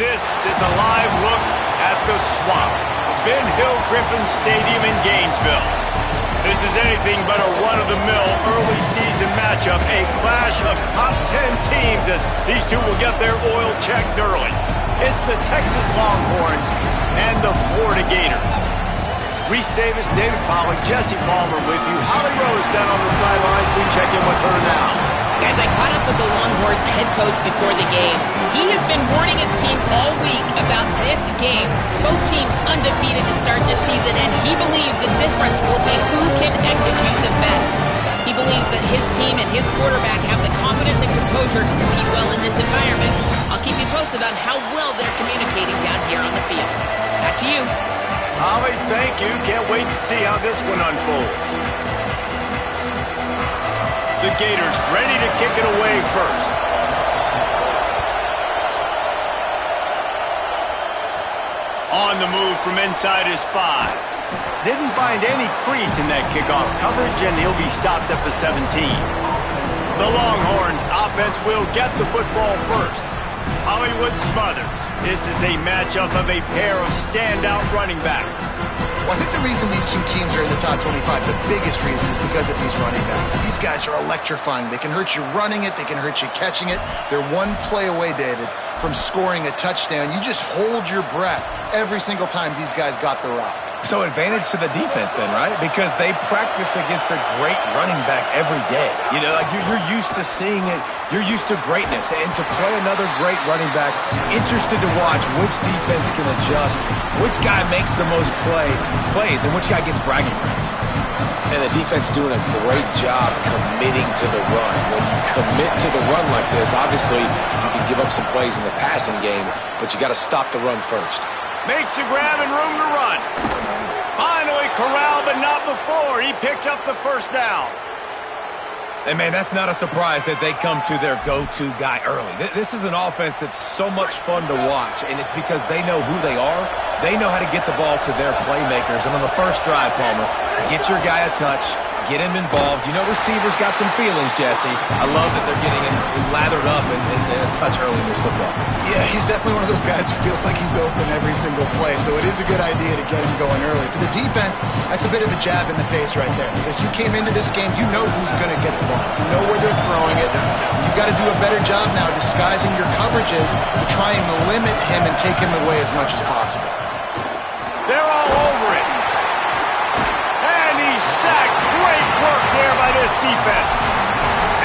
This is a live look at the Swamp, Ben Hill Griffin Stadium in Gainesville. This is anything but a run-of-the-mill early season matchup, a clash of top 10 teams as these two will get their oil checked early. It's the Texas Longhorns and the Florida Gators. Reese Davis, David Pollack, Jesse Palmer with you. Holly Rose down on the sidelines. We check in with her now. Guys, I caught up with the Longhorns head coach before the game. He has been warning his team all week about this game. Both teams undefeated to start this season, and he believes the difference will be who can execute the best. He believes that his team and his quarterback have the confidence and composure to compete well in this environment. I'll keep you posted on how well they're communicating down here on the field. Back to you. Holly, thank you. Can't wait to see how this one unfolds. The Gators ready to kick it away first. On the move from inside his 5. Didn't find any crease in that kickoff coverage, and he'll be stopped at the 17. The Longhorns offense will get the football first. Hollywood Smothers. This is a matchup of a pair of standout running backs. Well, I think the reason these two teams are in the top 25, the biggest reason, is because of these running backs. These guys are electrifying. They can hurt you running it. They can hurt you catching it. They're one play away, David, from scoring a touchdown. You just hold your breath every single time these guys got the rock. So advantage to the defense then, right? Because they practice against a great running back every day. You know, like you're used to seeing it. You're used to greatness. And to play another great running back, interested to watch which defense can adjust, which guy makes the most plays, and which guy gets bragging rights. And the defense doing a great job committing to the run. When you commit to the run like this, obviously you can give up some plays in the passing game, but you got to stop the run first. Makes a grab and room to run. Finally corralled, but not before. He picked up the first down. And, man, that's not a surprise that they come to their go-to guy early. This is an offense that's so much fun to watch, and it's because they know who they are. They know how to get the ball to their playmakers. And on the first drive, Palmer, get your guy a touch, get him involved. You know receivers got some feelings, Jesse. I love that they're getting him lathered up and a touch early in this football game. Yeah, he's definitely one of those guys who feels like he's open every single play, so it is a good idea to get him going early. For the defense, that's a bit of a jab in the face right there, because you came into this game, you know who's going to get the ball. You know where they're throwing it. You've got to do a better job now disguising your coverages to try and limit him and take him away as much as possible. They're all over it. And he's sacked. Great work there by this defense.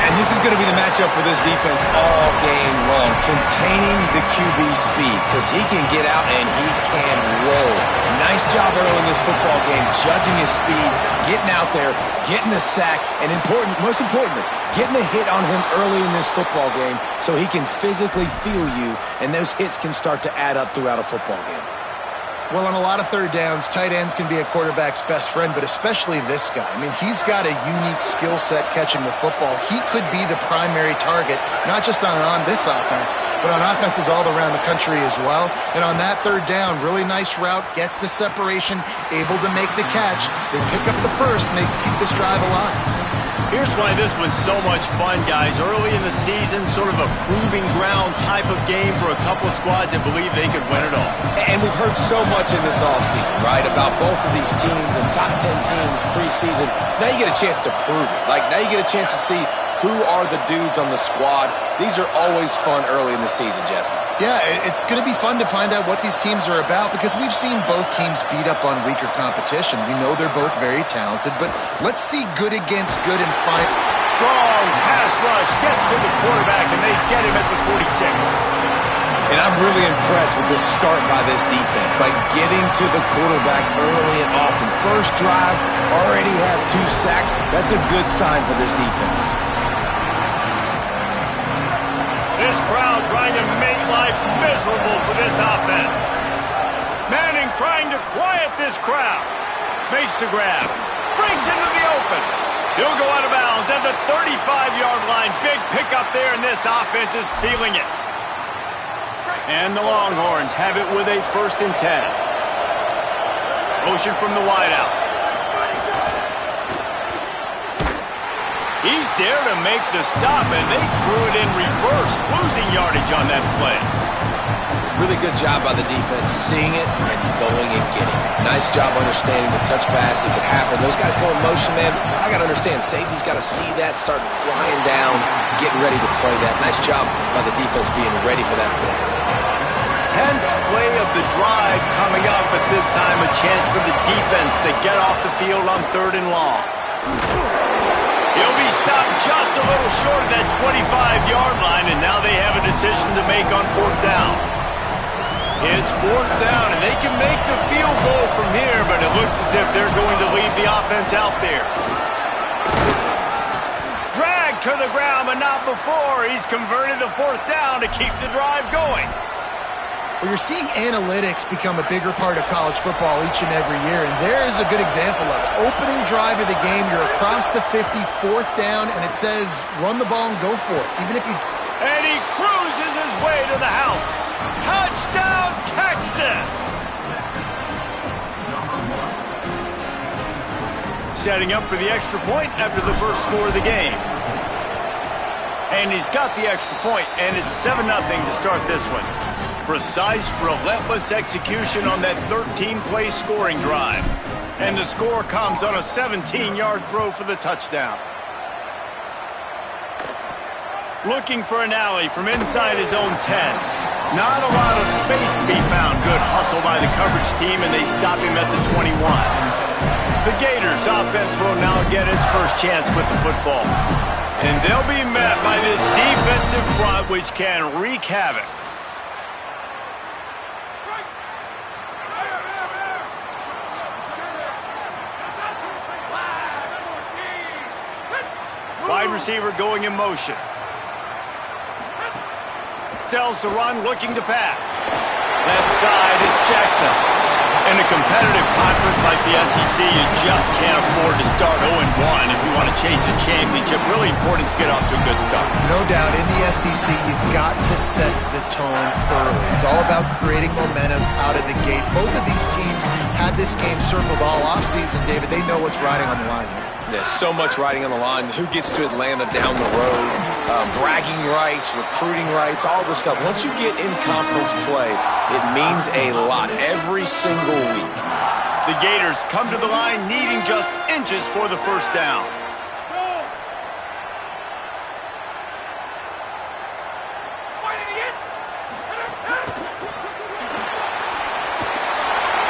And this is going to be the matchup for this defense all game long, containing the QB speed, because he can get out and he can roll. Nice job early in this football game, judging his speed, getting out there, getting the sack, and most importantly, getting a hit on him early in this football game so he can physically feel you, and those hits can start to add up throughout a football game. Well, on a lot of third downs, tight ends can be a quarterback's best friend, but especially this guy. I mean, he's got a unique skill set catching the football. He could be the primary target, not just on this offense, but on offenses all around the country as well. And on that third down, really nice route, gets the separation, able to make the catch. They pick up the first, and they keep this drive alive. Here's why this was so much fun, guys. Early in the season, sort of a proving ground type of game for a couple squads that believe they could win it all. And we've heard so much in this offseason, right, about both of these teams and top 10 teams preseason. Now you get a chance to prove it. Like, now you get a chance to see who are the dudes on the squad. These are always fun early in the season, Jesse. Yeah, it's going to be fun to find out what these teams are about, because we've seen both teams beat up on weaker competition. We know they're both very talented, but let's see good against good and find. Strong pass rush gets to the quarterback, and they get him at the 46. And I'm really impressed with this start by this defense, like getting to the quarterback early and often. First drive, already have 2 sacks. That's a good sign for this defense. This crowd trying to make life miserable for this offense. Manning trying to quiet this crowd. Makes the grab. Brings into the open. He'll go out of bounds at the 35-yard line. Big pickup there, and this offense is feeling it. And the Longhorns have it with a 1st and 10. Motion from the wideout. He's there to make the stop, and they threw it in reverse, losing yardage on that play. Really good job by the defense, seeing it and going and getting it. Nice job understanding the touch pass. It could happen. Those guys go in motion, man. I got to understand, safety's got to see that, start flying down, getting ready to play that. Nice job by the defense being ready for that play. 10th play of the drive coming up, but this time a chance for the defense to get off the field on 3rd and long. He'll be stopped just a little short of that 25-yard line, and now they have a decision to make on 4th down. It's 4th down, and they can make the field goal from here, but it looks as if they're going to leave the offense out there. Dragged to the ground, but not before. He's converted the 4th down to keep the drive going. Well, you're seeing analytics become a bigger part of college football each and every year, and there is a good example of it. Opening drive of the game, you're across the 50, 4th down, and it says run the ball and go for it. Even if you... And he cruises his way to the house. Touchdown, Texas! Setting up for the extra point after the first score of the game. And he's got the extra point, and it's 7-0 to start this one. Precise, relentless execution on that 13-play scoring drive. And the score comes on a 17-yard throw for the touchdown. Looking for an alley from inside his own 10. Not a lot of space to be found. Good hustle by the coverage team, and they stop him at the 21. The Gators offense will now get its first chance with the football. And they'll be met by this defensive front, which can wreak havoc. Wide receiver going in motion. Sells to run, looking to pass. Left side, it's Jackson. In a competitive conference like the SEC, you just can't afford to start 0-1 if you want to chase a championship. Really important to get off to a good start. No doubt, in the SEC, you've got to set the tone early. It's all about creating momentum out of the gate. Both of these teams had this game circled all offseason, David. They know what's riding on the line here. There's so much riding on the line. Who gets to Atlanta down the road? Bragging rights, recruiting rights, all this stuff. Once you get in conference play, it means a lot every single week. The Gators come to the line needing just inches for the first down.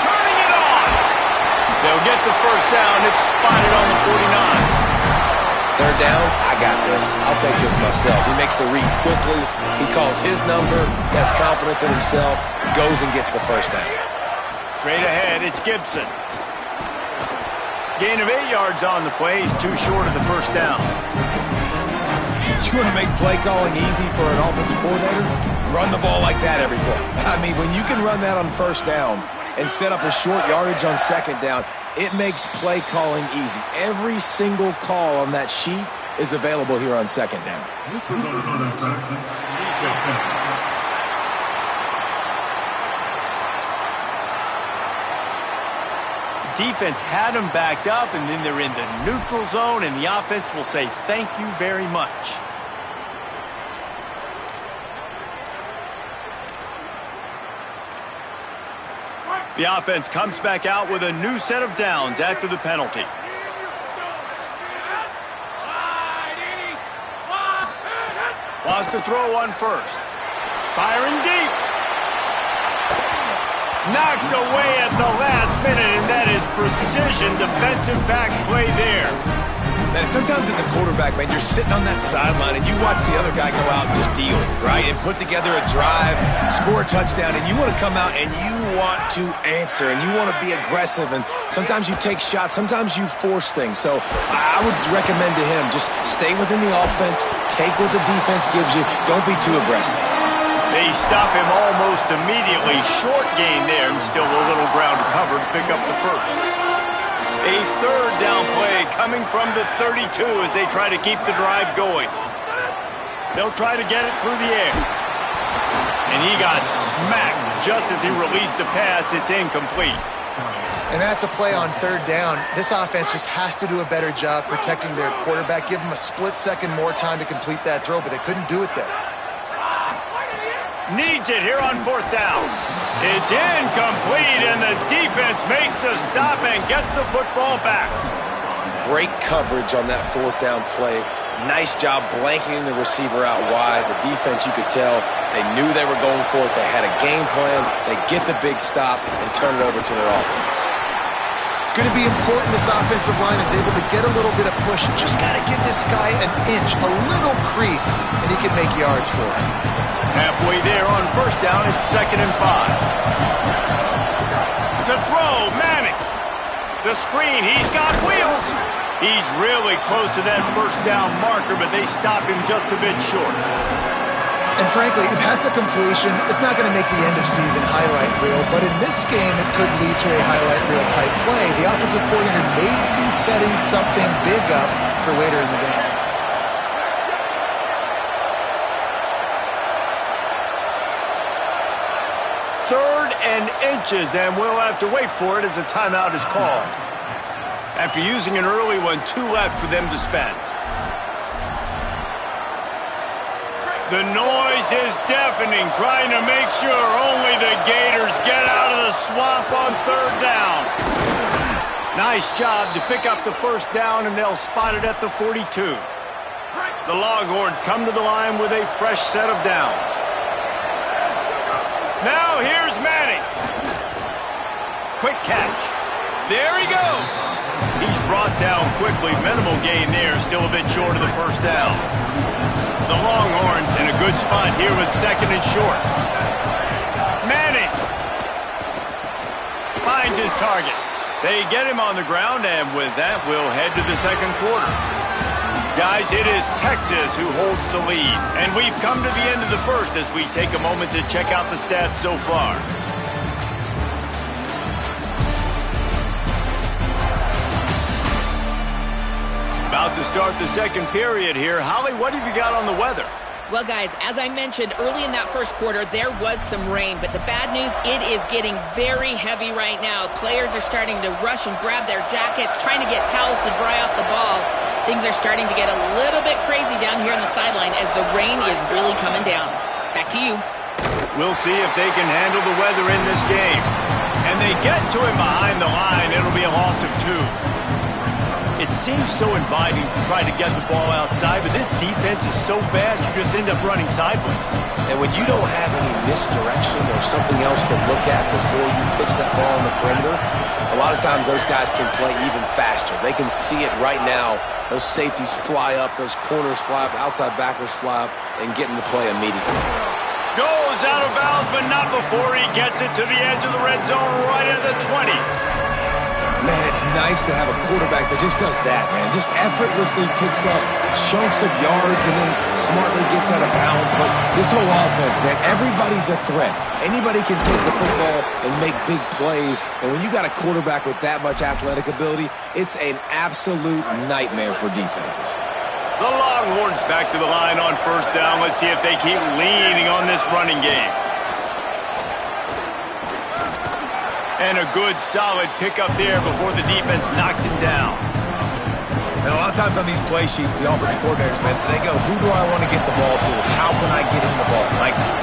Turning it on. They'll get the first down. It's spotted on the 49. 3rd down, I got this. I'll take this myself. He makes the read quickly. He calls his number, has confidence in himself, goes and gets the first down. Straight ahead, it's Gibson. Gain of 8 yards on the play. He's too short of the first down. You want to make play calling easy for an offensive coordinator? Run the ball like that every play. I mean, when you can run that on 1st down and set up a short yardage on 2nd down, it makes play calling easy. Every single call on that sheet is available here on 2nd down. Defense had them backed up, and then they're in the neutral zone, and the offense will say thank you very much. The offense comes back out with a new set of downs after the penalty. Wants to throw one first. Firing deep. Knocked away at the last minute, and that is precision defensive back play there. And sometimes as a quarterback, man, you're sitting on that sideline and you watch the other guy go out and just deal, right? And put together a drive, score a touchdown, and you want to come out and you want to answer and you want to be aggressive. And sometimes you take shots, sometimes you force things. So I would recommend to him, just stay within the offense, take what the defense gives you, don't be too aggressive. They stop him almost immediately. Short gain there, and still a little ground to cover to pick up the first. A 3rd down play coming from the 32 as they try to keep the drive going. They'll try to get it through the air. And he got smacked just as he released the pass. It's incomplete. And that's a play on 3rd down. This offense just has to do a better job protecting their quarterback. Give him a split second more time to complete that throw, but they couldn't do it there. Needs it here on 4th down. It's incomplete, and the defense makes a stop and gets the football back. Great coverage on that 4th down play. Nice job blanketing the receiver out wide. The defense, you could tell, they knew they were going for it. They had a game plan. They get the big stop and turn it over to their offense. It's going to be important this offensive line is able to get a little bit of push. Just got to give this guy an inch, a little crease, and he can make yards for it. Halfway there on 1st down, it's 2nd and 5. To throw, Manning. The screen, he's got wheels. He's really close to that 1st down marker, but they stop him just a bit short. And frankly, if that's a completion, it's not going to make the end of season highlight reel, but in this game, it could lead to a highlight reel type play. The offensive coordinator may be setting something big up for later in the game. Third and inches, and we'll have to wait for it as a timeout is called. After using an early one, 2 left for them to spend. The noise is deafening, trying to make sure only the Gators get out of the swamp on 3rd down. Nice job to pick up the 1st down, and they'll spot it at the 42. The Longhorns come to the line with a fresh set of downs. Now here's Manning. Quick catch. There he goes. He's brought down quickly. Minimal gain there, still a bit short of the 1st down. The Longhorns in a good spot here with 2nd and short. Manning finds his target. They get him on the ground, and with that, we'll head to the 2nd quarter. Guys, it is Texas who holds the lead, and we've come to the end of the 1st as we take a moment to check out the stats so far. About to start the 2nd period here. Holly, what have you got on the weather? Well, guys, as I mentioned early in that 1st quarter, there was some rain, but the bad news, it is getting very heavy right now. Players are starting to rush and grab their jackets, trying to get towels to dry off the ball. Things are starting to get a little bit crazy down here on the sideline as the rain is really coming down. Back to you. We'll see if they can handle the weather in this game. And they get to him behind the line. It'll be a loss of 2. It seems so inviting to try to get the ball outside, but this defense is so fast, you just end up running sideways. And when you don't have any misdirection or something else to look at before you pitch that ball on the perimeter, a lot of times those guys can play even faster. They can see it right now. Those safeties fly up, those corners fly up, outside backers fly up, and get in the play immediately. Goes out of bounds, but not before he gets it to the edge of the red zone right at the 20. Man, it's nice to have a quarterback that just does that, man. Just effortlessly picks up chunks of yards and then smartly gets out of bounds. But this whole offense, man, everybody's a threat. Anybody can take the football and make big plays. And when you got a quarterback with that much athletic ability, it's an absolute nightmare for defenses. The Longhorns back to the line on 1st down. Let's see if they keep leaning on this running game. And a good, solid pickup there before the defense knocks him down. And a lot of times on these play sheets, the offensive coordinators, man, they go, who do I want to get the ball to? How can I get him the ball?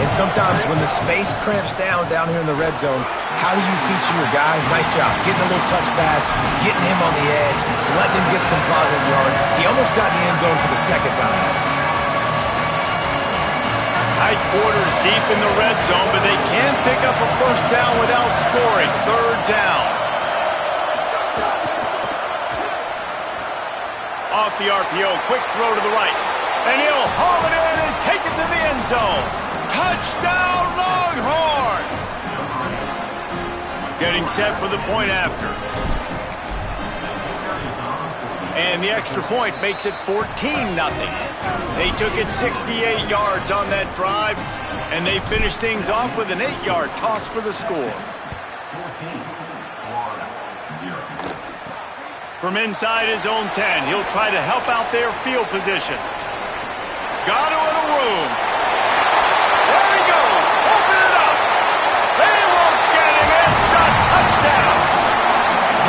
And sometimes when the space cramps down here in the red zone, how do you feature your guy? Nice job. Getting a little touch pass, getting him on the edge, letting him get some positive yards. He almost got in the end zone for the 2nd time. Tight quarters deep in the red zone, but they can pick up a 1st down without scoring. 3rd down. Off the RPO, quick throw to the right. And he'll haul it in and take it to the end zone. Touchdown, Longhorns! Getting set for the point after. And the extra point makes it 14-0. They took it 68 yards on that drive, and they finished things off with an 8-yard toss for the score. From inside his own 10, he'll try to help out their field position. Got to in a room. There he goes. Open it up. They won't get him. It's a touchdown.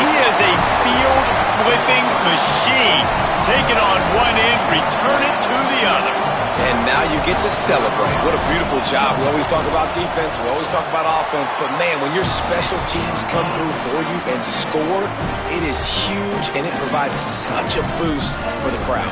He is a field-flipping machine. Take it on one end, return it to the other. And now you get to celebrate. What a beautiful job. We always talk about defense. We always talk about offense. But, man, when your special teams come through for you and score, it is huge, and it provides such a boost for the crowd.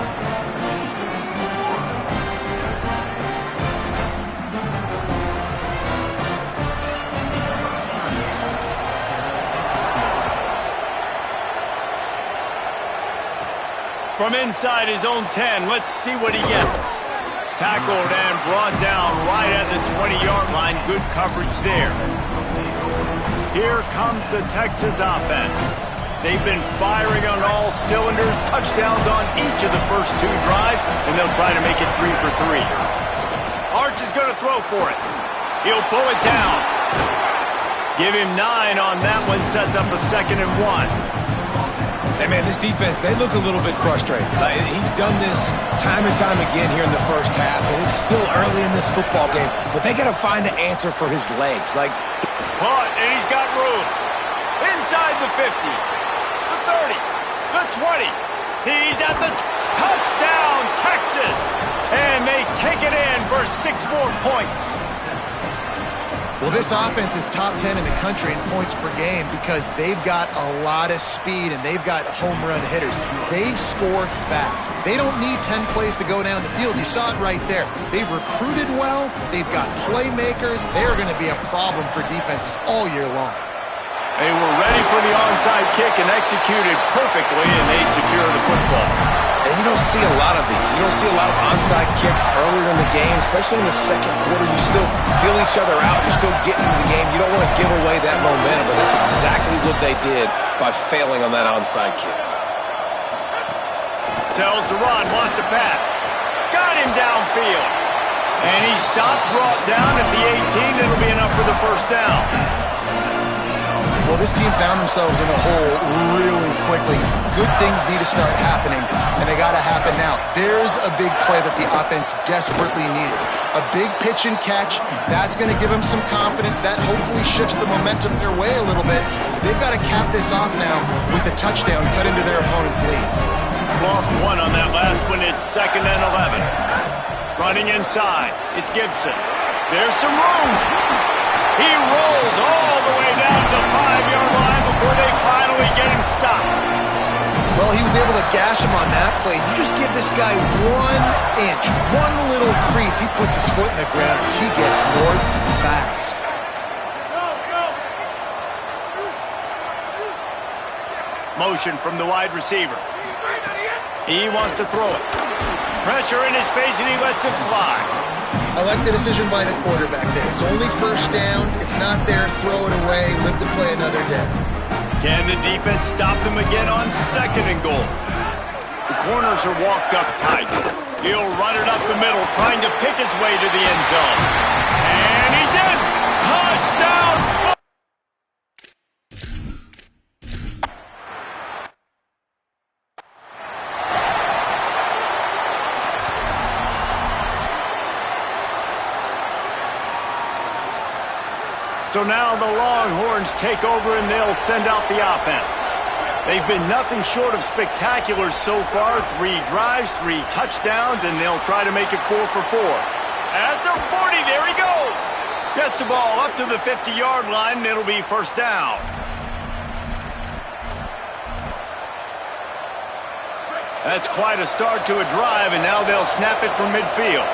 From inside his own 10, let's see what he gets. Tackled and brought down right at the 20-yard line. Good coverage there. Here comes the Texas offense. They've been firing on all cylinders, touchdowns on each of the first 2 drives, and they'll try to make it 3 for 3. Arch is going to throw for it. He'll pull it down. Give him 9 on that one, sets up a 2nd and 1. Hey, man, this defense, they look a little bit frustrated. He's done this time and time again here in the first half, and it's still early in this football game, but they got to find an answer for his legs. Punt, and he's got room. Inside the 50, the 30, the 20. He's at the touchdown, Texas. And they take it in for 6 more points. Well, this offense is top 10 in the country in points per game because they've got a lot of speed and they've got home run hitters. They score fast. They don't need 10 plays to go down the field. You saw it right there. They've recruited well. They've got playmakers. They're going to be a problem for defenses all year long. They were ready for the onside kick and executed perfectly, and they secured the football. And you don't see a lot of these. You don't see a lot of onside kicks earlier in the game, especially in the second quarter. You still feel each other out. You're still getting into the game. You don't want to give away that momentum, but that's exactly what they did by failing on that onside kick. Tells the run, wants to pass. Got him downfield. And he stopped, brought down at the 18. It'll be enough for the first down. Well, this team found themselves in a hole really quickly. Good things need to start happening, and they got to happen now. There's a big play that the offense desperately needed. A big pitch and catch. That's going to give them some confidence. That hopefully shifts the momentum their way a little bit. But they've got to cap this off now with a touchdown cut into their opponent's lead. Lost 1 on that last one. It's 2nd and 11. Running inside. It's Gibson. There's some room. He rolls all the way down to the 5-yard line before they finally get him stopped. Well, he was able to gash him on that play. You just give this guy 1 inch, one little crease. He puts his foot in the ground. He gets north fast. Motion from the wide receiver. He wants to throw it. Pressure in his face, and he lets it fly. I like the decision by the quarterback there. It's only first down. It's not there. Throw it away. Live to play another day. Can the defense stop them again on 2nd and goal? The corners are walked up tight. He'll run it up the middle, trying to pick his way to the end zone. And he's in! Touchdown! So now the Longhorns take over and they'll send out the offense. They've been nothing short of spectacular so far. 3 drives, 3 touchdowns, and they'll try to make it 4 for 4. At the 40, there he goes. Gets the ball up to the 50-yard line, and it'll be first down. That's quite a start to a drive, and now they'll snap it from midfield.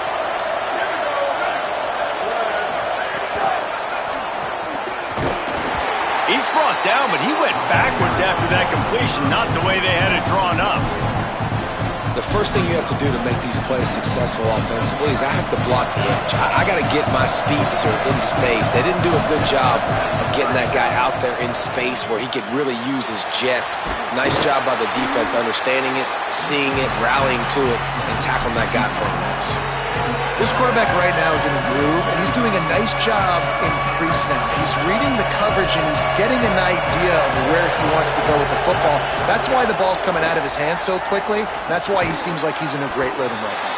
He's brought down, but he went backwards after that completion, not the way they had it drawn up. The first thing you have to do to make these plays successful offensively is I have to block the edge. I got to get my speedster in space. They didn't do a good job of getting that guy out there in space where he could really use his jets. Nice job by the defense understanding it, seeing it, rallying to it, and tackling that guy for a mess. This quarterback right now is in a groove, and he's doing a nice job in pre-snap. He's reading the coverage, and he's getting an idea of where he wants to go with the football. That's why the ball's coming out of his hands so quickly. That's why he seems like he's in a great rhythm right now.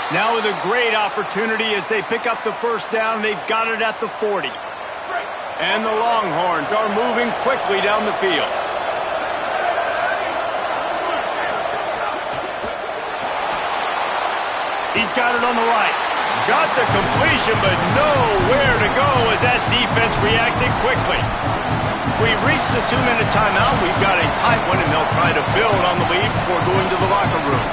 Now with a great opportunity as they pick up the first down, they've got it at the 40. And the Longhorns are moving quickly down the field. He's got it on the right. Got the completion, but nowhere to go as that defense reacted quickly. We've reached the 2-minute timeout. We've got a tight one, and they'll try to build on the lead before going to the locker room.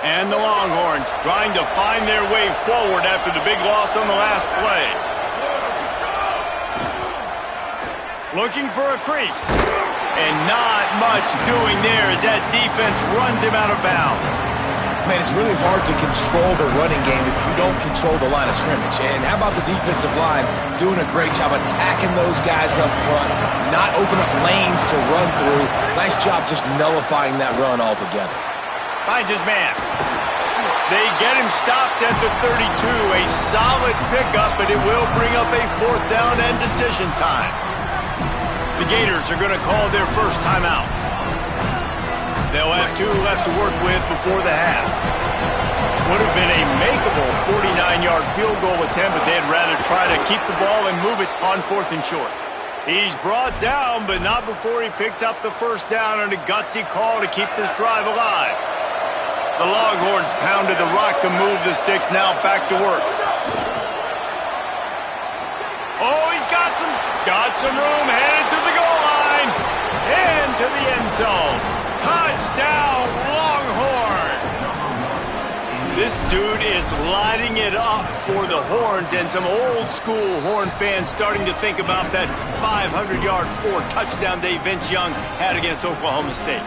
And the Longhorns trying to find their way forward after the big loss on the last play. Looking for a crease. And not much doing there as that defense runs him out of bounds. Man, it's really hard to control the running game if you don't control the line of scrimmage. And how about the defensive line doing a great job attacking those guys up front, not open up lanes to run through. Nice job just nullifying that run altogether. Finds his man. They get him stopped at the 32. A solid pickup, but it will bring up a 4th down and decision time. The Gators are going to call their first timeout. They'll have 2 left to work with before the half. Would have been a makeable 49-yard field goal attempt, but they'd rather try to keep the ball and move it on 4th and short. He's brought down, but not before he picks up the first down on a gutsy call to keep this drive alive. The Longhorns pounded the rock to move the sticks, now back to work. Oh, he's got some room, headed to the goal line, into the end zone. Touchdown, Longhorn! This dude is lighting it up for the Horns, and some old-school Horn fans starting to think about that 500-yard 4-touchdown day Vince Young had against Oklahoma State.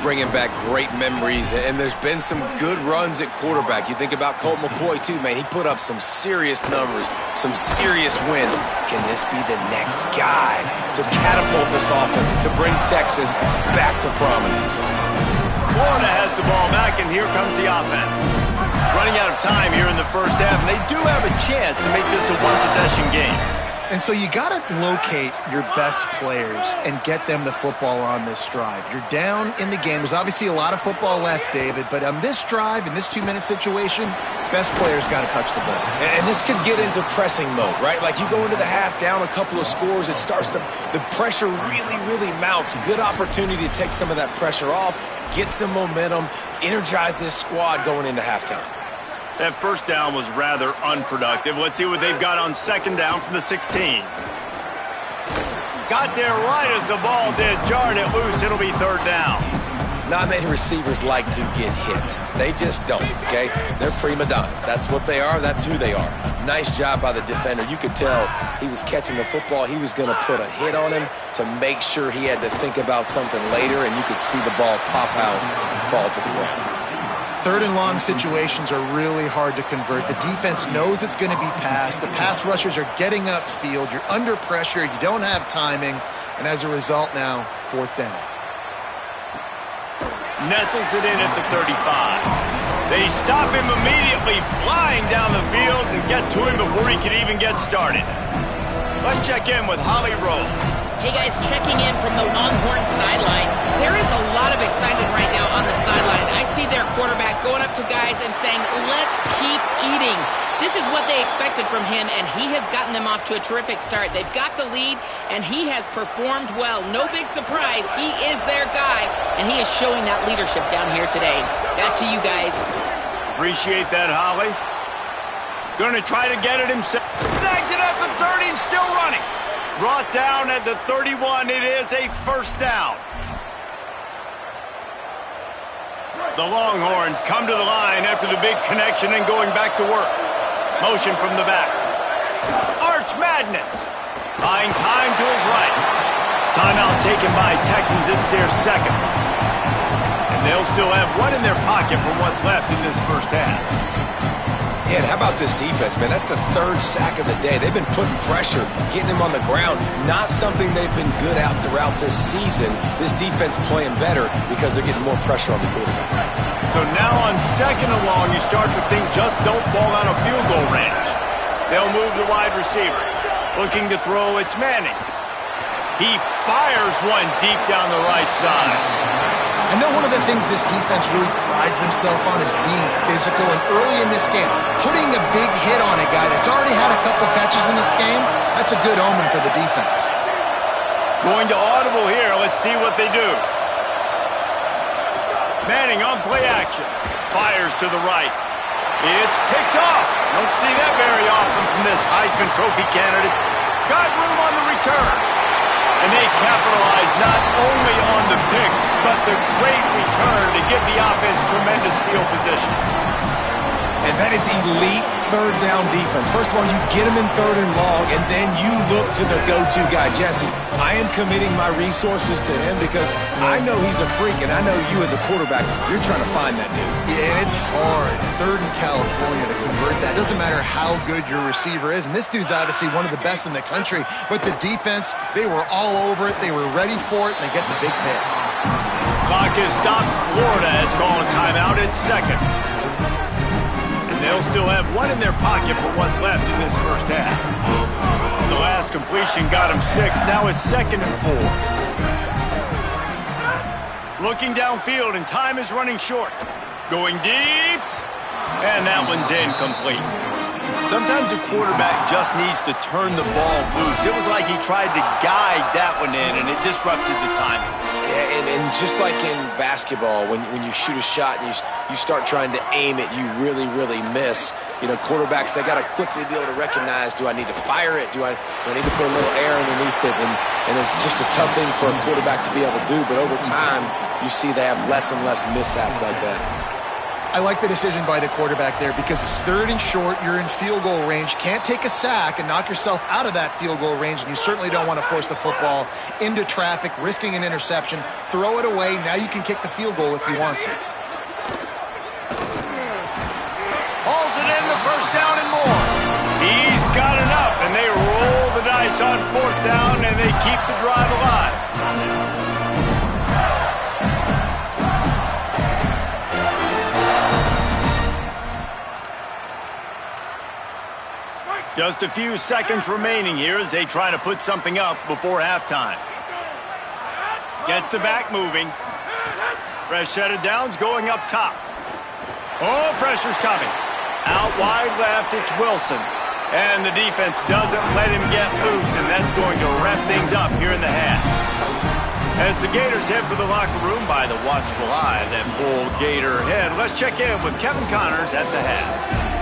Bringing back great memories, and there's been some good runs at quarterback. You think about Colt McCoy, too, man. He put up some serious numbers, some serious wins. Can this be the next guy to catapult this offense, to bring Texas back to prominence? Florida has the ball back, and here comes the offense. Running out of time here in the first half, and they do have a chance to make this a one-possession game. And so you got to locate your best players and get them the football on this drive. You're down in the game. There's obviously a lot of football left, David, but on this drive, in this 2-minute situation, best players got to touch the ball. And this could get into pressing mode, right? Like you go into the half down a couple of scores, it starts to, the pressure really, really mounts. Good opportunity to take some of that pressure off, get some momentum, energize this squad going into halftime. That first down was rather unproductive. Let's see what they've got on 2nd down from the 16. Got there right as the ball did. Jarred it loose. It'll be 3rd down. Not many receivers like to get hit. They just don't, okay? They're prima donnas. That's what they are. That's who they are. Nice job by the defender. You could tell he was catching the football. He was going to put a hit on him to make sure he had to think about something later, and you could see the ball pop out and fall to the ground. 3rd and long situations are really hard to convert. The defense knows it's going to be passed. The pass rushers are getting upfield. You're under pressure. You don't have timing. And as a result now, 4th down. Nestles it in at the 35. They stop him immediately, flying down the field, and get to him before he can even get started. Let's check in with Holly Rowe. Hey guys, checking in from the Longhorn sideline. There is a lot of excitement right now on the sideline. I see their quarterback going up to guys and saying, let's keep eating. This is what they expected from him, and he has gotten them off to a terrific start. They've got the lead, and he has performed well. No big surprise. He is their guy, and he is showing that leadership down here today. Back to you guys. Appreciate that, Holly. Going to try to get it himself. Snags it at the 30 and still running. Brought down at the 31. It is a 1st down. The Longhorns come to the line after the big connection and going back to work. Motion from the back. Arch Madness. Buying time to his right. Timeout taken by Texas. It's their 2nd. And they'll still have one in their pocket for what's left in this first half. Yeah, and how about this defense, man? That's the 3rd sack of the day. They've been putting pressure, getting him on the ground. Not something they've been good at throughout this season. This defense playing better because they're getting more pressure on the quarterback. So now on 2nd and long, you start to think just don't fall out of field goal range. They'll move the wide receiver. Looking to throw, it's Manning. He fires one deep down the right side. I know one of the things this defense really prides themselves on is being physical, and early in this game, putting a big hit on a guy that's already had a couple catches in this game, that's a good omen for the defense. Going to audible here. Let's see what they do. Manning on play action. Fires to the right. It's picked off. Don't see that very often from this Heisman Trophy candidate. Got room on the return. And they capitalize not only on the pick, but the great return to give the offense tremendous field position. And that is elite third down defense. First of all, you get them in third and long, and then you look to the go-to guy, Jesse. I am committing my resources to him because I know he's a freak, and I know you as a quarterback, you're trying to find that dude. Yeah, and it's hard, third in California, to convert that. It doesn't matter how good your receiver is, and this dude's obviously one of the best in the country, but the defense, they were all over it, they were ready for it, and they get the big pick. Clock is stopped. Florida has called a timeout at second. They'll still have one in their pocket for what's left in this first half. The last completion got him 6. Now it's 2nd and 4. Looking downfield, and time is running short. Going deep. And that one's incomplete. Sometimes a quarterback just needs to turn the ball loose. It was like he tried to guide that one in, and it disrupted the timing. Yeah, and just like in basketball, when you shoot a shot and you start trying to aim it, you really, really miss. You know, quarterbacks, they got to quickly be able to recognize, do I need to fire it? Do I need to put a little air underneath it? And it's just a tough thing for a quarterback to be able to do. But over time, you see they have less and less mishaps like that. I like the decision by the quarterback there because it's third and short, you're in field goal range, can't take a sack and knock yourself out of that field goal range, and you certainly don't want to force the football into traffic, risking an interception. Throw it away. Now you can kick the field goal if you want to. Hauls it in, the first down and more. He's got enough, and they roll the dice on 4th down, and they keep the drive alive. Just a few seconds remaining here as they try to put something up before halftime. Gets the back moving. Fresh set of downs going up top. Oh, pressure's coming. Out wide left, it's Wilson. And the defense doesn't let him get loose, and that's going to wrap things up here in the half. As the Gators head for the locker room by the watchful eye of that bull Gator head, let's check in with Kevin Connors at the half.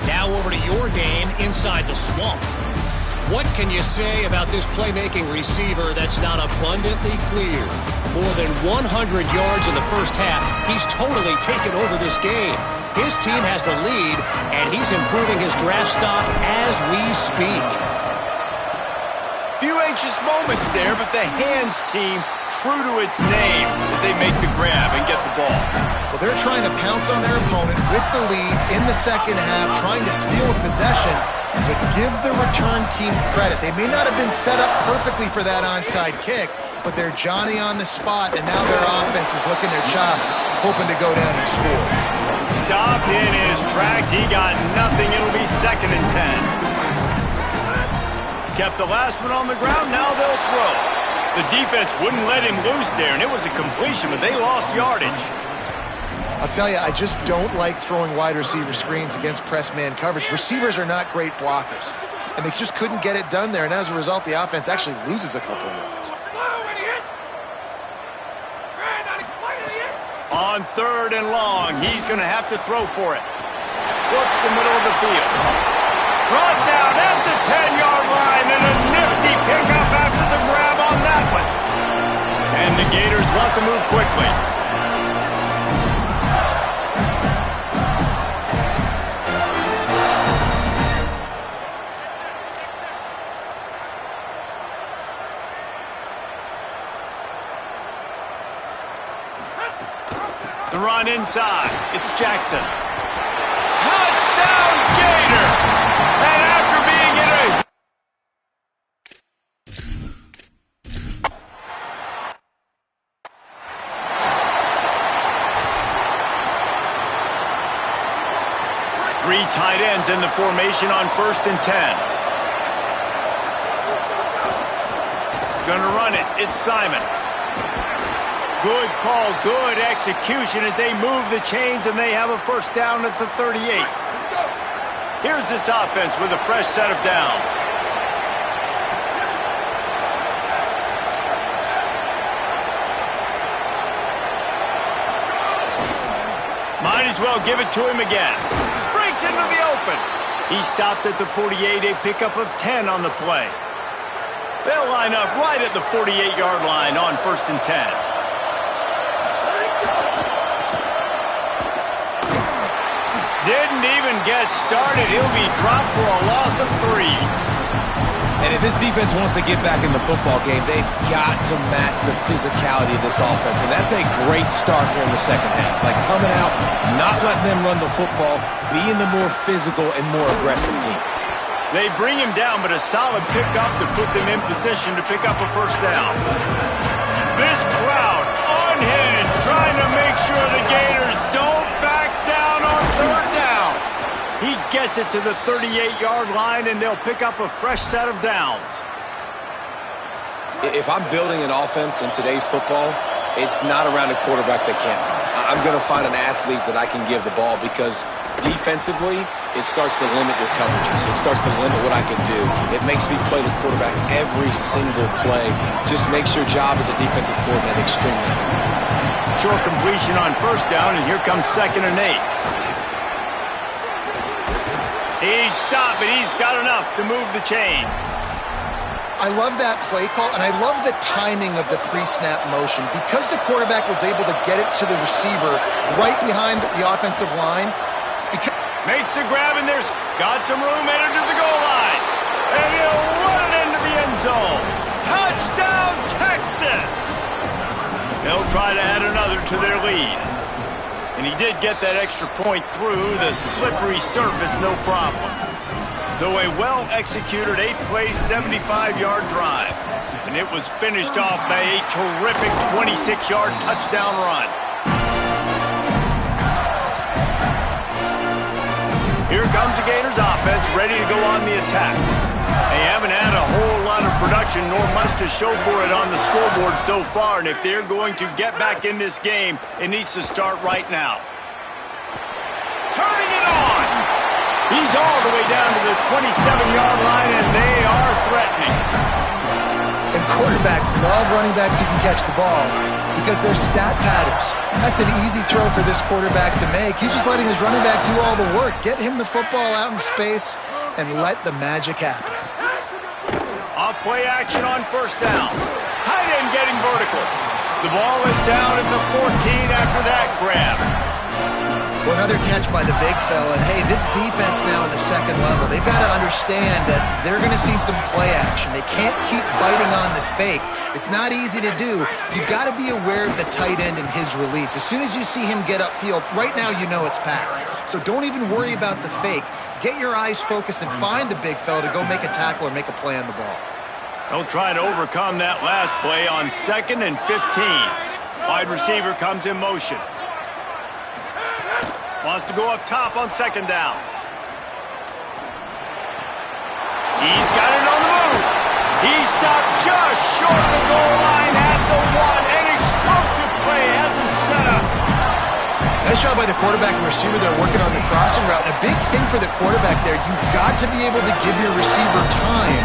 Now over to your game inside the swamp. What can you say about this playmaking receiver that's not abundantly clear? More than 100 yards in the first half. He's totally taken over this game. His team has the lead, and he's improving his draft stock as we speak. Few anxious moments there, but the hands team true to its name as they make the grab and get the ball. Well, they're trying to pounce on their opponent with the lead in the second half, trying to steal a possession, but give the return team credit. They may not have been set up perfectly for that onside kick, but they're Johnny on the spot, and now their offense is licking their chops, hoping to go down and score. Stopped in his tracks. He got nothing. It'll be 2nd and 10. Kept the last one on the ground. Now they'll throw. The defense wouldn't let him loose there, and it was a completion, but they lost yardage. I'll tell you, I just don't like throwing wide receiver screens against press man coverage. Receivers are not great blockers, and they just couldn't get it done there, and as a result, the offense actually loses a couple of yards. On 3rd and long, he's going to have to throw for it. Looks the middle of the field. Brought down at the 10-yard line, and a nifty pickup after the grab on that one. And the Gators want to move quickly. The run inside. It's Jackson. Touchdown, Gator! And after being in a... tight ends in the formation on 1st and 10. Going to run it. It's Simon. Good call, good execution as they move the chains and they have a first down at the 38. Here's this offense with a fresh set of downs. Might as well give it to him again. Breaks into the open. He stopped at the 48, a pickup of 10 on the play. They'll line up right at the 48-yard line on 1st and 10. Didn't even get started. He'll be dropped for a loss of 3. And if this defense wants to get back in the football game, they've got to match the physicality of this offense. And that's a great start here in the second half. Like coming out, not letting them run the football, being the more physical and more aggressive team. They bring him down, but a solid pickup to put them in position to pick up a first down. This crowd unhinged, trying to make sure the Gators don't back down on 3rd down. He gets it to the 38-yard line, and they'll pick up a fresh set of downs. If I'm building an offense in today's football, it's not around a quarterback that can't run. I'm going to find an athlete that I can give the ball because defensively, it starts to limit your coverages. It starts to limit what I can do. It makes me play the quarterback every single play. Just makes your job as a defensive coordinator extremely hard. Short completion on 1st down, and here comes 2nd and 8. He's stopped, but he's got enough to move the chain. I love that play call, and I love the timing of the pre-snap motion. Because the quarterback was able to get it to the receiver right behind the offensive line. Makes the grab, and there's got some room headed to the goal line. And he'll run it into the end zone. Touchdown, Texas! They'll try to add another to their lead. And he did get that extra point through the slippery surface, no problem. So a well-executed 8-play, 75-yard drive. And it was finished off by a terrific 26-yard touchdown run. Here comes the Gators offense, ready to go on the attack. They haven't had a whole lot of production, nor much to show for it on the scoreboard so far. And if they're going to get back in this game, it needs to start right now. Turning it on! He's all the way down to the 27-yard line, and they are threatening. And quarterbacks love running backs who can catch the ball because they're stat padders. That's an easy throw for this quarterback to make. He's just letting his running back do all the work. Get him the football out in space and let the magic happen. Off play action on 1st down. Tight end getting vertical. The ball is down at the 14 after that grab. Well, another catch by the big fella. And hey, this defense now in the 2nd level, they've got to understand that they're going to see some play action. They can't keep biting on the fake. It's not easy to do. You've got to be aware of the tight end and his release. As soon as you see him get upfield, right now you know it's pass. So don't even worry about the fake. Get your eyes focused and find the big fella to go make a tackle or make a play on the ball. They'll try to overcome that last play on 2nd and 15. Wide receiver comes in motion. Wants to go up top on 2nd down. He's got it on the move. He stopped just short of the goal line at the 1. An explosive play has him set up. Nice job by the quarterback and receiver. They're working on the crossing route. And a big thing for the quarterback there, you've got to be able to give your receiver time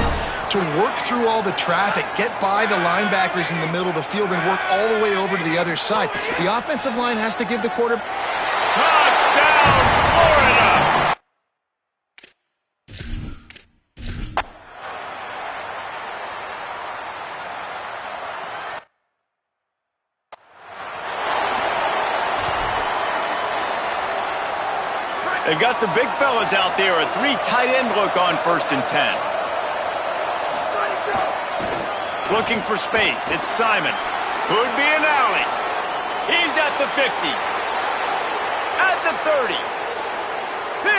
to work through all the traffic, get by the linebackers in the middle of the field, and work all the way over to the other side. The offensive line has to give the quarterback... Touchdown, Florida! They've got the big fellas out there. A 3 tight end look on 1st and 10. Looking for space. It's Simon. Could be an alley. He's at the 50. At the 30.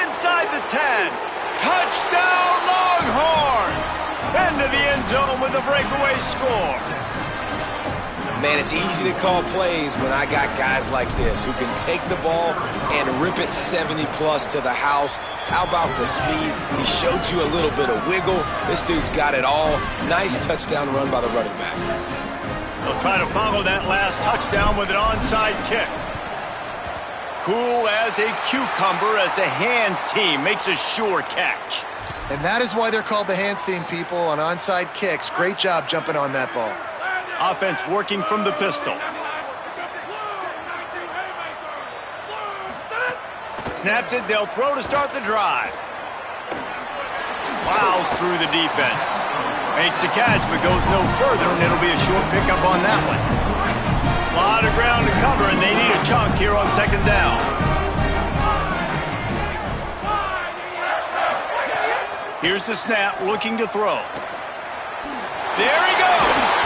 Inside the 10. Touchdown, Longhorns! Into the end zone with a breakaway score. Man, it's easy to call plays when I got guys like this who can take the ball and rip it 70-plus to the house. How about the speed? He showed you a little bit of wiggle. This dude's got it all. Nice touchdown run by the running back. They'll try to follow that last touchdown with an onside kick. Cool as a cucumber as the hands team makes a sure catch. And that is why they're called the hands team, people, on onside kicks. Great job jumping on that ball. Offense working from the pistol. Snaps it, they'll throw to start the drive. Plows through the defense. Makes the catch, but goes no further, and it'll be a short pickup on that one. A lot of ground to cover, and they need a chunk here on second down. Here's the snap, looking to throw. There he goes!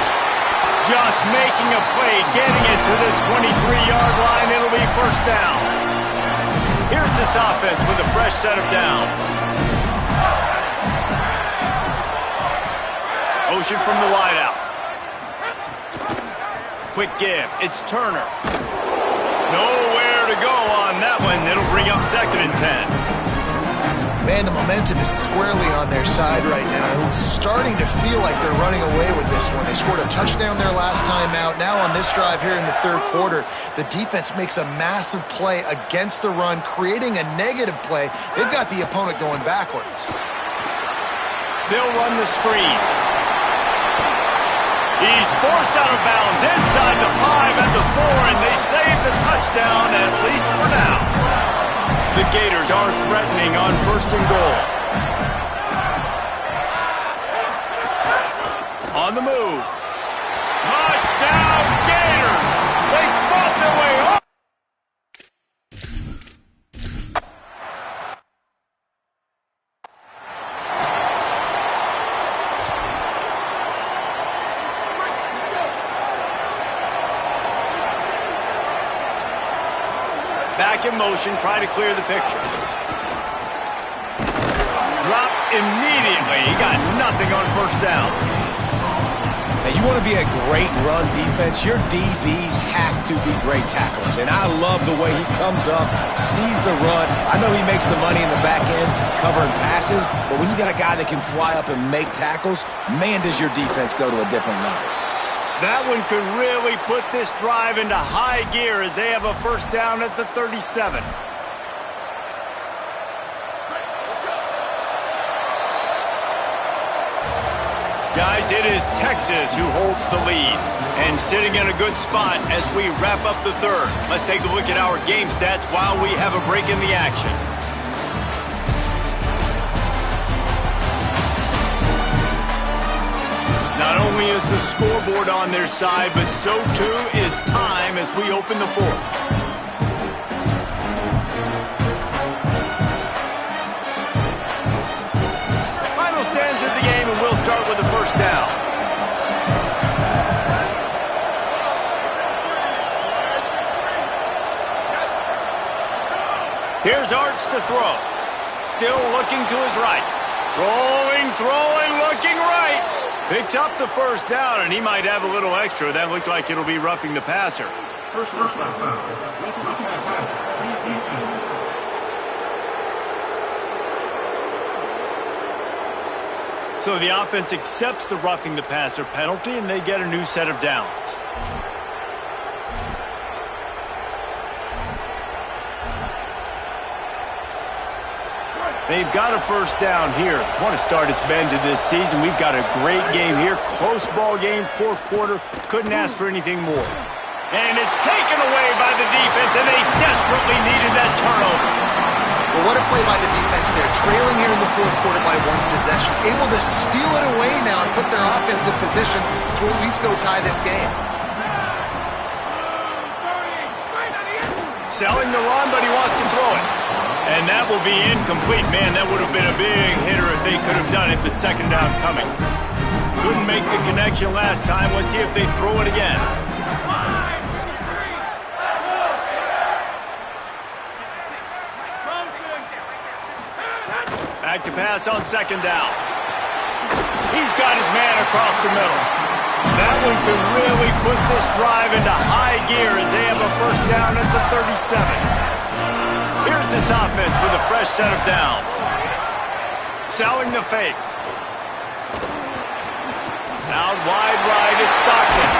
Just making a play, getting it to the 23-yard line. It'll be first down. Here's this offense with a fresh set of downs. Motion from the wideout. Quick give. It's Turner. Nowhere to go on that one. It'll bring up second and 10. Man, the momentum is squarely on their side right now. It's starting to feel like they're running away with this one. They scored a touchdown their last time out. Now on this drive here in the third quarter, the defense makes a massive play against the run, creating a negative play. They've got the opponent going backwards. They'll run the screen. He's forced out of bounds inside the 5 and the 4, and they save the touchdown, at least for now. The Gators are threatening on first and goal. On the move. Touchdown, Gators! They fought their way up. Back in motion, try to clear the picture. Drop immediately. He got nothing on first down. Now, you want to be a great run defense, your DBs have to be great tacklers. And I love the way he comes up, sees the run. I know he makes the money in the back end covering passes, but when you got a guy that can fly up and make tackles, man, does your defense go to a different level. That one could really put this drive into high gear as they have a first down at the 37. Guys, it is Texas who holds the lead and sitting in a good spot as we wrap up the third. Let's take a look at our game stats while we have a break in the action. Not only is the scoreboard on their side, but so too is time as we open the fourth. Final stands of the game, and we'll start with the first down. Here's Arts to throw. Still looking to his right. Throwing, looking right. Picks up the first down, and he might have a little extra. That looked like it'll be roughing the passer. First down, roughing the passer. So the offense accepts the roughing the passer penalty, and they get a new set of downs. They've got a first down here. What a start it's been to this season. We've got a great game here. Close ball game, fourth quarter. Couldn't ask for anything more. And it's taken away by the defense, and they desperately needed that turnover. Well, what a play by the defense there. Trailing here in the fourth quarter by one possession. Able to steal it away now and put their offense in position to at least go tie this game. Selling the run, but he wants to throw it. And that will be incomplete. Man, that would have been a big hitter if they could have done it, but second down coming. Couldn't make the connection last time. Let's see if they throw it again. Back to pass on second down. He's got his man across the middle. That one could really put this drive into high gear as they have a first down at the 37. Here's this offense with a fresh set of downs. Selling the fake. Out wide right, it's Stockton.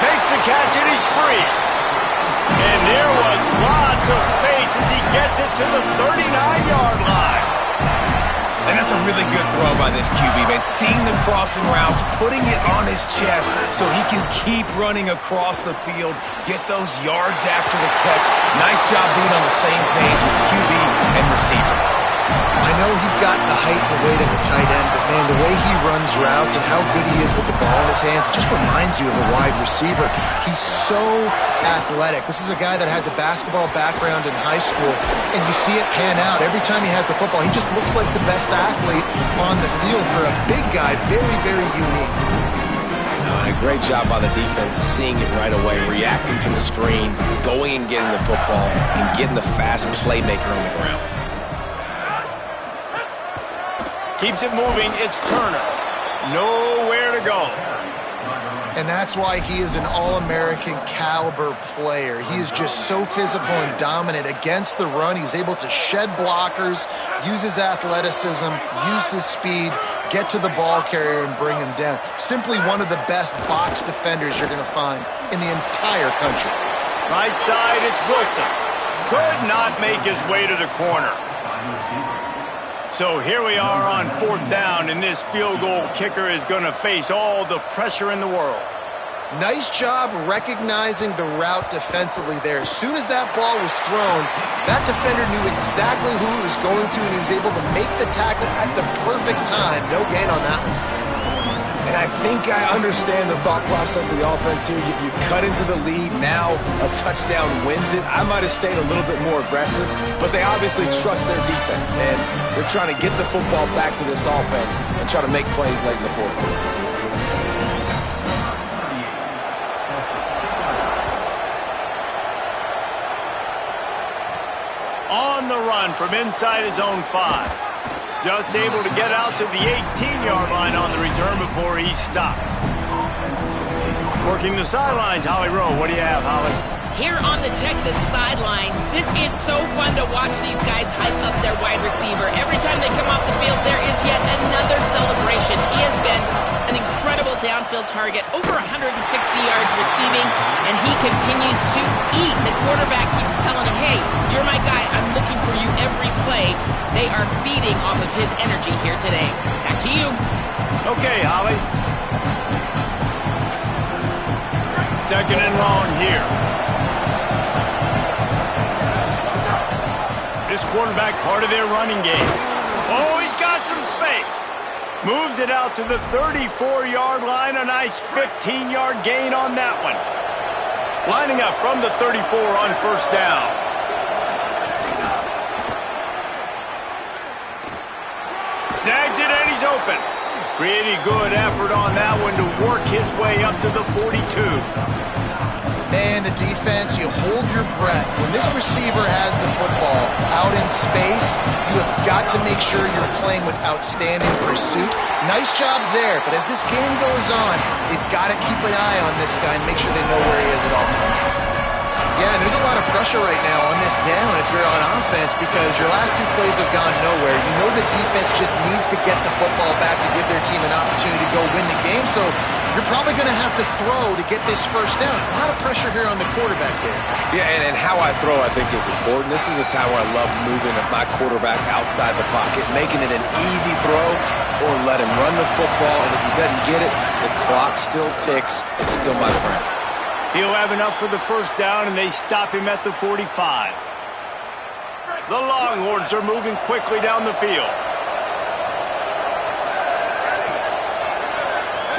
Makes the catch and he's free. And there was lots of space as he gets it to the 39-yard line. And that's a really good throw by this QB, man. Seeing the crossing routes, putting it on his chest so he can keep running across the field, get those yards after the catch. Nice job being on the same page with QB and receiver. I know he's got the height and weight of a tight end, but man, the way he runs routes and how good he is with the ball in his hands, it just reminds you of a wide receiver. He's so athletic. This is a guy that has a basketball background in high school, and you see it pan out. Every time he has the football, he just looks like the best athlete on the field for a big guy. Very, very unique. And a great job by the defense, seeing it right away, reacting to the screen, going and getting the football, and getting the fast playmaker on the ground. Keeps it moving, it's Turner. Nowhere to go. And that's why he is an All-American caliber player. He is just so physical and dominant against the run. He's able to shed blockers, use his athleticism, use his speed, get to the ball carrier and bring him down. Simply one of the best box defenders you're going to find in the entire country. Right side, it's Wilson. Could not make his way to the corner. So here we are on 4th down, and this field goal kicker is going to face all the pressure in the world. Nice job recognizing the route defensively there. As soon as that ball was thrown, that defender knew exactly who he was going to, and he was able to make the tackle at the perfect time. No gain on that one. And I think I understand the thought process of the offense here. You cut into the lead, now a touchdown wins it. I might have stayed a little bit more aggressive, but they obviously trust their defense, and they're trying to get the football back to this offense and try to make plays late in the 4th quarter. On the run from inside his own 5. Just able to get out to the 18-yard line on the return before he stopped. Working the sidelines, Holly Rowe. What do you have, Holly? Here on the Texas sideline, this is so fun to watch these guys hype up their wide receiver. Every time they come off the field, there is yet another celebration. He has been an incredible downfield target, over 160 yards receiving, and he continues to eat. The quarterback keeps telling him, hey, you're my guy. I'm looking for you every play. They are feeding off of his energy here today. Back to you. Okay, Holly. 2nd and long here. This quarterback part of their running game. Oh, he's got some space. Moves it out to the 34-yard line. A nice 15-yard gain on that one. Lining up from the 34 on 1st down. Snags it and he's open. Pretty good effort on that one to work his way up to the 42. Man, the defense, you hold your breath. When this receiver has the football out in space, you have got to make sure you're playing with outstanding pursuit. Nice job there, but as this game goes on, they've got to keep an eye on this guy and make sure they know where he is at all times. Yeah, and there's a lot of pressure right now on this down if you're on offense because your last 2 plays have gone nowhere. You know the defense just needs to get the football back to give their team an opportunity to go win the game, so you're probably going to have to throw to get this 1st down. A lot of pressure here on the quarterback there. Yeah, and how I throw, I think, is important. This is a time where I love moving my quarterback outside the pocket, making it an easy throw, or let him run the football, and if he doesn't get it, the clock still ticks. It's still my friend. He'll have enough for the 1st down, and they stop him at the 45. The Longhorns are moving quickly down the field.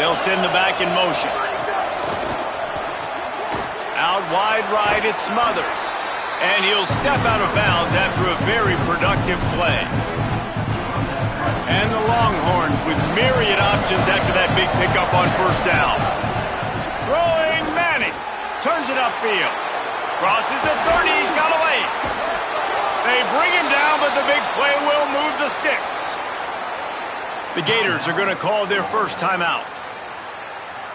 They'll send the back in motion. Out wide right, it's Smothers. And he'll step out of bounds after a very productive play. And the Longhorns with myriad options after that big pickup on 1st down. Throwing Manning. Turns it upfield. Crosses the 30. He's got away. They bring him down, but the big play will move the sticks. The Gators are going to call their first timeout.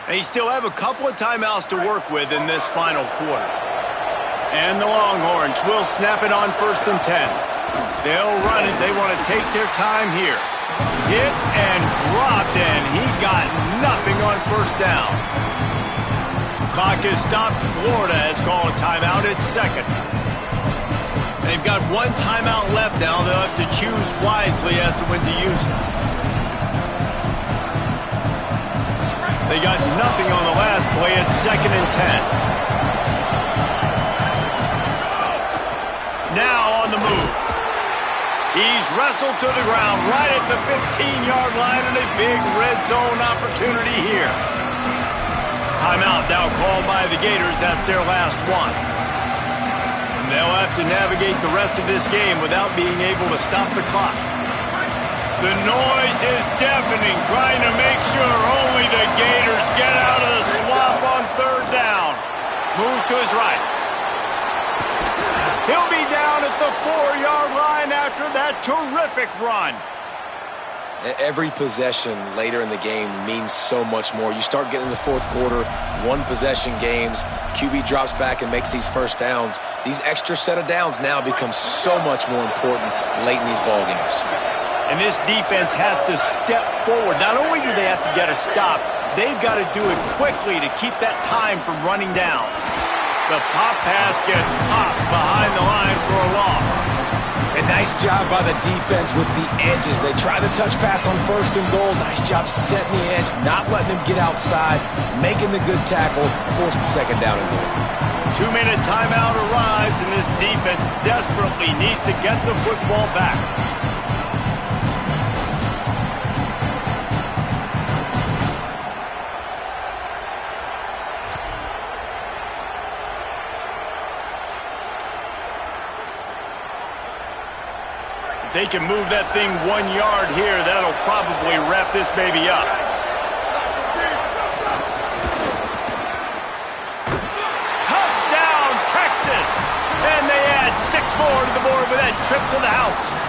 They still have a couple of timeouts to work with in this final quarter. And the Longhorns will snap it on 1st and 10. They'll run it. They want to take their time here. Hit and dropped, and he got nothing on 1st down. Clock is stopped. Florida has called a timeout at 2nd. They've got one timeout left now. They'll have to choose wisely as to when to use it. They got nothing on the last play at 2nd and 10. Now on the move. He's wrestled to the ground right at the 15-yard line and a big red zone opportunity here. Timeout now called by the Gators. That's their last one. And they'll have to navigate the rest of this game without being able to stop the clock. The noise is deafening, trying to make sure only the Gators get out of the swamp on 3rd down. Move to his right. He'll be down at the 4-yard line after that terrific run. Every possession later in the game means so much more. You start getting in the 4th quarter, one-possession games, QB drops back and makes these 1st downs. These extra set of downs now become so much more important late in these ball games. And this defense has to step forward. Not only do they have to get a stop, they've got to do it quickly to keep that time from running down. The pop pass gets popped behind the line for a loss. A nice job by the defense with the edges. They try the touch pass on 1st and goal. Nice job setting the edge, not letting him get outside, making the good tackle, force the 2nd down and goal. 2-minute timeout arrives, and this defense desperately needs to get the football back. If they can move that thing 1 yard here, that'll probably wrap this baby up. Touchdown, Texas! And they add 6 more to the board with that trip to the house.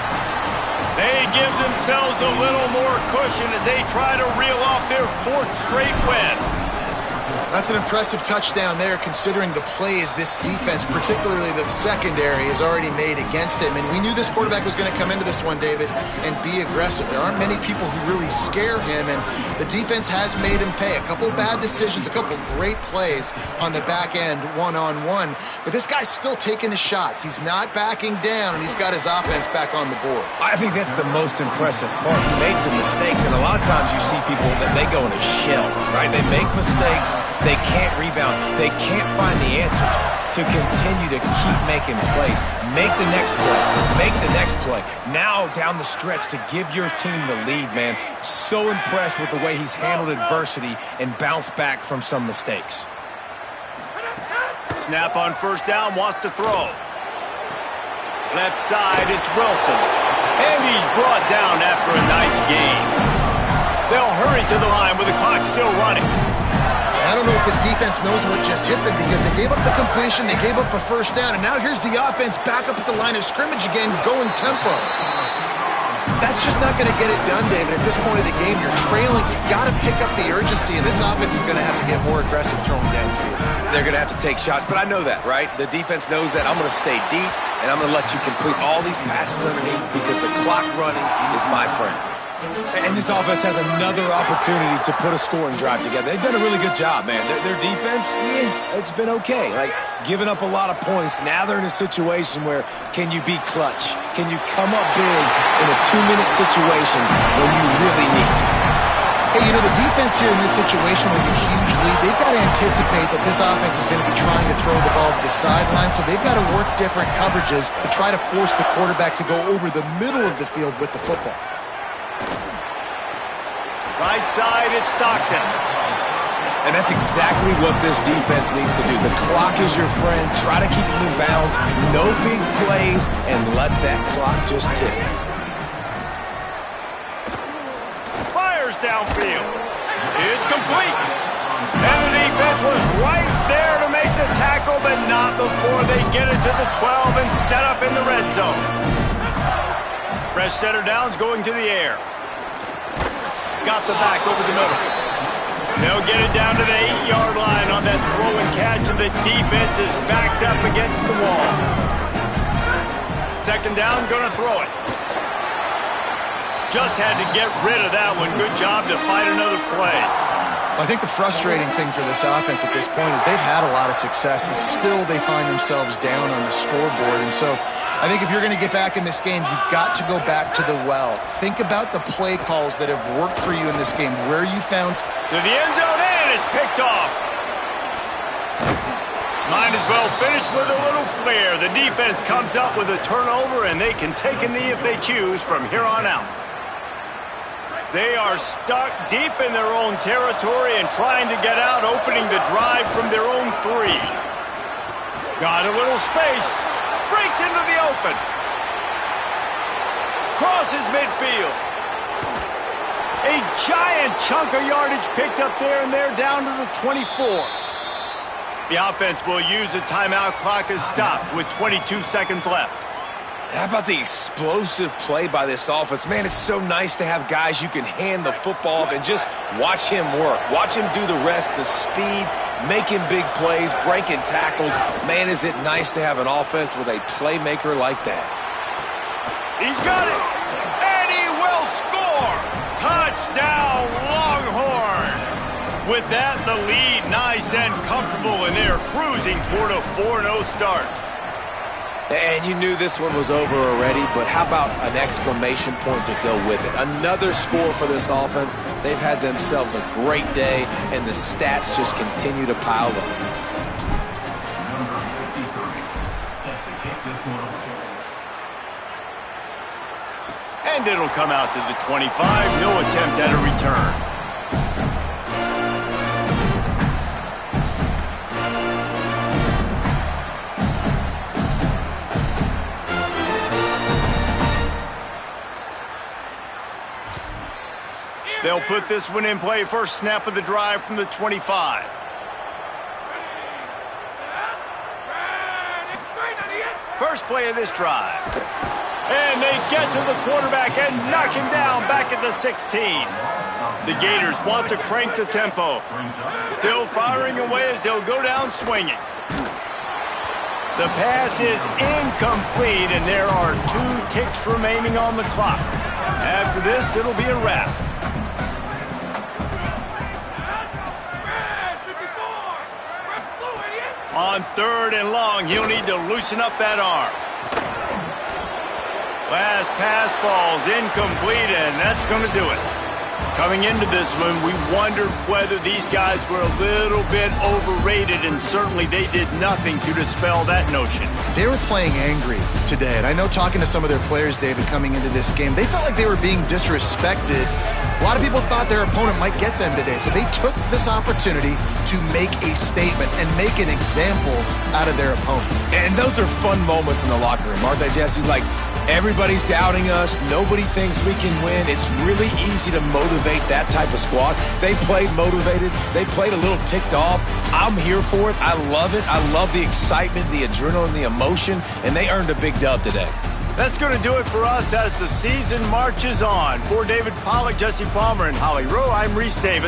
They give themselves a little more cushion as they try to reel off their 4th straight win. That's an impressive touchdown there, considering the plays this defense, particularly the secondary, has already made against him. And we knew this quarterback was going to come into this one, David, and be aggressive. There aren't many people who really scare him, and the defense has made him pay. A couple bad decisions, a couple great plays on the back end, one-on-one. But this guy's still taking his shots. He's not backing down, and he's got his offense back on the board. I think that's the most impressive part. He made some mistakes, and a lot of times you see people that they go in a shell, right? They make mistakes. They can't rebound. They can't find the answers to continue to keep making plays. Make the next play. Make the next play. Now down the stretch to give your team the lead, man. So impressed with the way he's handled adversity and bounced back from some mistakes. Snap on 1st down, wants to throw. Left side, it's Wilson. And he's brought down after a nice gain. They'll hurry to the line with the clock still running. I don't know if this defense knows what just hit them, because they gave up the completion, they gave up a 1st down, and now here's the offense back up at the line of scrimmage again, going tempo. That's just not going to get it done, David. At this point of the game, you're trailing. You've got to pick up the urgency, and this offense is going to have to get more aggressive throwing downfield. They're going to have to take shots, but I know that, right? The defense knows that. I'm going to stay deep, and I'm going to let you complete all these passes underneath because the clock running is my friend. And this offense has another opportunity to put a scoring drive together. They've done a really good job, man. Their defense, it's been okay. Like, giving up a lot of points. Now they're in a situation where can you be clutch? Can you come up big in a 2-minute situation when you really need to? Hey, you know, the defense here in this situation with a huge lead, they've got to anticipate that this offense is going to be trying to throw the ball to the sideline, so they've got to work different coverages to try to force the quarterback to go over the middle of the field with the football. Right side, it's Stockton. And that's exactly what this defense needs to do. The clock is your friend. Try to keep it in bounds. No big plays, and let that clock just tick. Fires downfield. It's complete. And the defense was right there to make the tackle, but not before they get it to the 12 and set up in the red zone. Fresh setter downs going to the air. Got the back over the middle. They'll get it down to the 8-yard line on that throw and catch, and the defense is backed up against the wall. Second down, going to throw it. Just had to get rid of that one. Good job to fight another play. I think the frustrating thing for this offense at this point is they've had a lot of success, and still they find themselves down on the scoreboard. And so I think if you're going to get back in this game, you've got to go back to the well. Think about the play calls that have worked for you in this game, where you found... To the end zone, and it's picked off. Might as well finish with a little flair. The defense comes up with a turnover, and they can take a knee if they choose from here on out. They are stuck deep in their own territory and trying to get out, opening the drive from their own 3. Got a little space. Breaks into the open. Crosses midfield. A giant chunk of yardage picked up there, and they're down to the 24. The offense will use a timeout clock as stopped with 22 seconds left. How about the explosive play by this offense? Man, it's so nice to have guys you can hand the football off and just watch him work. Watch him do the rest, the speed, making big plays, breaking tackles. Man, is it nice to have an offense with a playmaker like that. He's got it, and he will score. Touchdown, Longhorn. With that, the lead nice and comfortable, and they're cruising toward a 4-0 start. And you knew this one was over already, but how about an exclamation point to go with it? Another score for this offense. They've had themselves a great day, and the stats just continue to pile up. And it'll come out to the 25. No attempt at a return. They'll put this one in play. First snap of the drive from the 25. First play of this drive. And they get to the quarterback and knock him down back at the 16. The Gators want to crank the tempo. Still firing away as they'll go down swinging. The pass is incomplete, and there are 2 ticks remaining on the clock. After this, it'll be a wrap. On 3rd and long, he'll need to loosen up that arm. Last pass falls incomplete, and that's going to do it. Coming into this one, we wondered whether these guys were a little bit overrated, and certainly they did nothing to dispel that notion. They were playing angry today, and I know talking to some of their players, David, coming into this game, they felt like they were being disrespected. A lot of people thought their opponent might get them today, so they took this opportunity to make a statement and make an example out of their opponent. And those are fun moments in the locker room, aren't they, Jesse? Like, everybody's doubting us. Nobody thinks we can win. It's really easy to motivate that type of squad. They played motivated. They played a little ticked off. I'm here for it. I love it. I love the excitement, the adrenaline, the emotion, and they earned a big dub today. That's going to do it for us as the season marches on. For David Pollack, Jesse Palmer, and Holly Rowe, I'm Reese Davis.